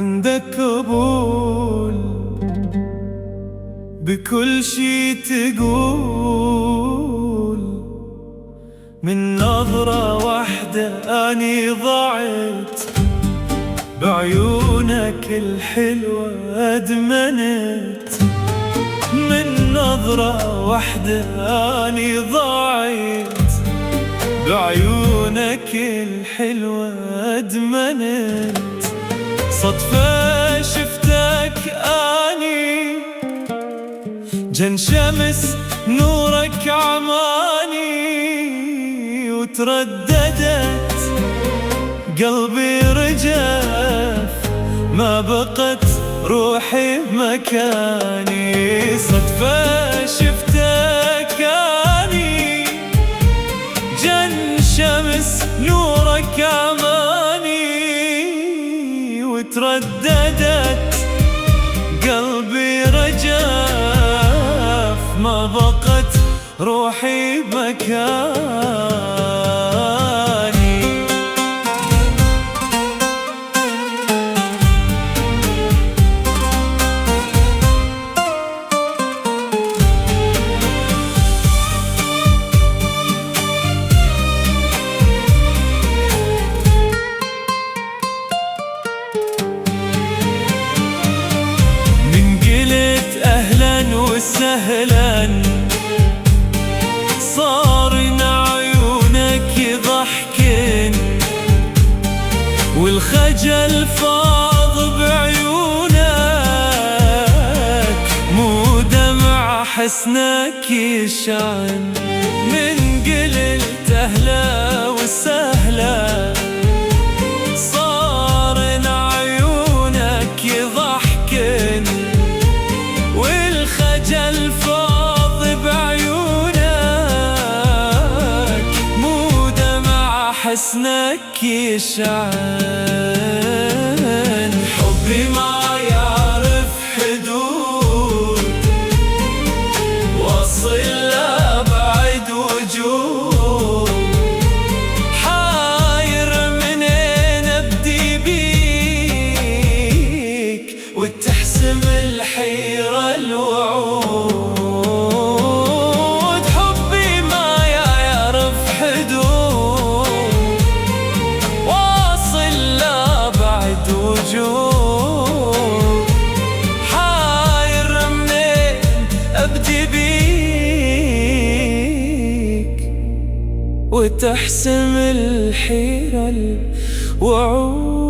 عندك قبول بكل شي تقول، من نظرة واحدة أني ضعت، بعيونك الحلوة أدمنت. من نظرة واحدة أني ضعت، بعيونك الحلوة أدمنت. صدفة شفتك أني، جن شمس نورك عماني، وترددت قلبي رجف، ما بقت روحي مكاني. صدفة شفتك أني، جن شمس نورك عماني، وترددت قلبي رجف، ما بقت روحي مكاني. أهلاً وسهلاً، صارن عيونك ضحكن، والخجل فاض بعيونك، مو دمع حسنك يشعن. من قلت أهلا وسهلا، صارن عيونك ضحكن، والخجل فاض بعيونك، مو دمع حسنك يشعن. حبي ما يعرف حدود، وصل لأبعد وجود، حاير منين أبدي بيك، وتحسم الحيرة الوعود. حبي ما يعرف حدود، واصل لأبعد وجود، حاير منين أبدي بيك، وتحسم الحيرة الوعود.